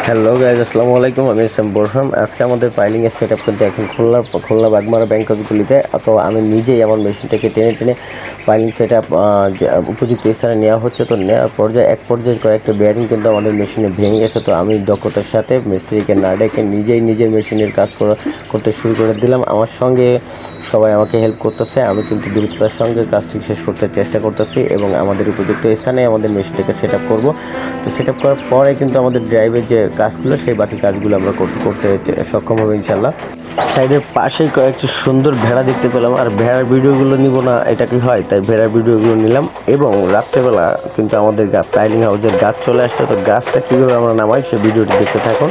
Hello guys, আসসালামু আলাইকুম। আমি এসএম বোরহান। আজকে আমাদের পাইলিংয়ের সেট আপ কিন্তু এখন খুলনা বাগমারা ব্যাংকগুলিতে। তো আমি নিজেই আমার মেশিনটাকে টেনে টেনে পাইলিং সেট আপ উপযুক্ত স্থানে নেওয়া হচ্ছে। তো নেওয়ার এক পর্যায়ে কয়েকটা বেয়ারিং কিন্তু আমাদের মেশিনে ভেঙে গেছে। তো আমি দক্ষতার সাথে মিস্ত্রিকে না ডেকে নিজেই নিজের মেশিনের কাজ করতে শুরু করে দিলাম। আমার সঙ্গে সবাই আমাকে হেল্প করতেছে। আমি কিন্তু দ্রুততার সঙ্গে কাজটি শেষ করতে চেষ্টা করতেছি এবং আমাদের উপযুক্ত স্থানে আমাদের মেশিনটাকে সেট আপ করবো। তো সেট আপ করার পরে কিন্তু আমাদের ড্রাইভের যে কাজগুলো, সেই বাকি কাজগুলো আমরা করতে সক্ষম হবে ইনশাল্লাহ। সাইডের পাশেই কয়েকটি সুন্দর ভেড়া দেখতে পেলাম, আর ভেড়ার ভিডিওগুলো নিব না এটা কি হয়, তাই ভেড়ার ভিডিওগুলো নিলাম। এবং রাত্রেবেলা কিন্তু আমাদের পাইলিং হাউসের গাছ চলে আসছে। তো গাছটা কীভাবে আমরা নামাই সেই ভিডিওটি দেখতে থাকুন।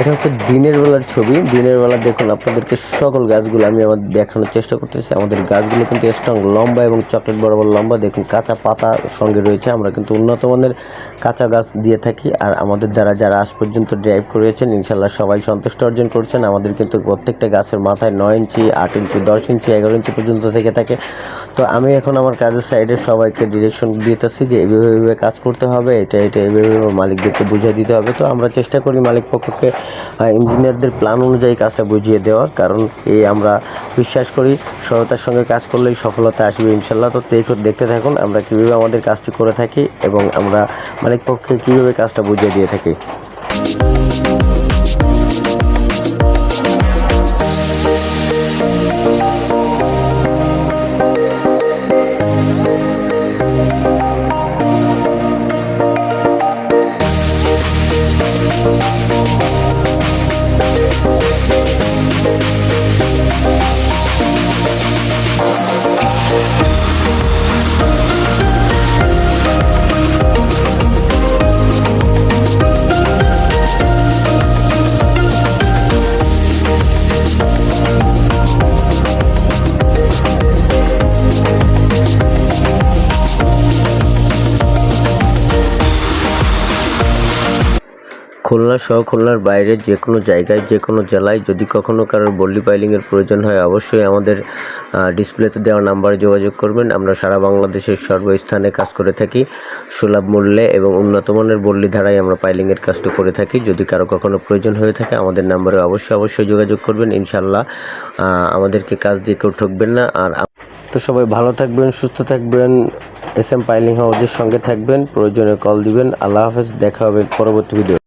এটা হচ্ছে দিনের বেলার ছবি। দিনের বেলা দেখুন, আপনাদেরকে সকল গাছগুলো আমি দেখানোর চেষ্টা করতেছি। আমাদের গাছগুলো কিন্তু স্ট্রং, লম্বা এবং চকলেট বরাবর লম্বা। দেখুন, কাঁচা পাতা সঙ্গে রয়েছে। আমরা কিন্তু উন্নত মানের কাঁচা গাছ দিয়ে থাকি। আর আমাদের দ্বারা যারা আজ পর্যন্ত ড্রাইভ করেছেন ইনশাল্লাহ সবাই সন্তুষ্ট অর্জন করছেন। আমাদের কিন্তু প্রত্যেকটা গাছের মাথায় 9 ইঞ্চি, 8 ইঞ্চি, 10 ইঞ্চি, 11 ইঞ্চি পর্যন্ত থেকে থাকে। তো আমি এখন আমার কাজের সাইডে সবাইকে ডিরেকশন দিতেছি যে এইভাবে কাজ করতে হবে, এটা এইভাবে মালিকদেরকে বুঝিয়ে দিতে হবে। তো আমরা চেষ্টা করি মালিক পক্ষকে ইঞ্জিনিয়ারদের প্ল্যান অনুযায়ী কাজটা বুঝিয়ে দেওয়ার, কারণ আমরা বিশ্বাস করি সততার সঙ্গে কাজ করলেই সফলতা আসবে ইনশাল্লাহ। তো দেখতে থাকুন আমরা কীভাবে আমাদের কাজটি করে থাকি এবং আমরা মালিক পক্ষকে কীভাবে কাজটা বুঝিয়ে দিয়ে থাকি। খুলনা সহ খুলনার বাইরে যে কোনো জায়গায়, যে কোনো জেলায় যদি কখনও কারোর বল্লি পাইলিংয়ের প্রয়োজন হয় অবশ্যই আমাদের ডিসপ্লেতে দেওয়া নাম্বারে যোগাযোগ করবেন। আমরা সারা বাংলাদেশের সর্বস্থানে কাজ করে থাকি সুলভ মূল্যে এবং উন্নত মানের বল্লি ধারায় আমরা পাইলিংয়ের কাজটা করে থাকি। যদি কারো কখনো প্রয়োজন হয়ে থাকে আমাদের নাম্বারে অবশ্যই যোগাযোগ করবেন। ইনশাল্লাহ আমাদেরকে কাজ দিয়ে কেউ ঠকবেন না। আর তো সবাই ভালো থাকবেন, সুস্থ থাকবেন, এসএম পাইলিং হাউসের সঙ্গে থাকবেন, প্রয়োজনে কল দিবেন। আল্লাহ হাফেজ, দেখা হবে পরবর্তী ভিডিও।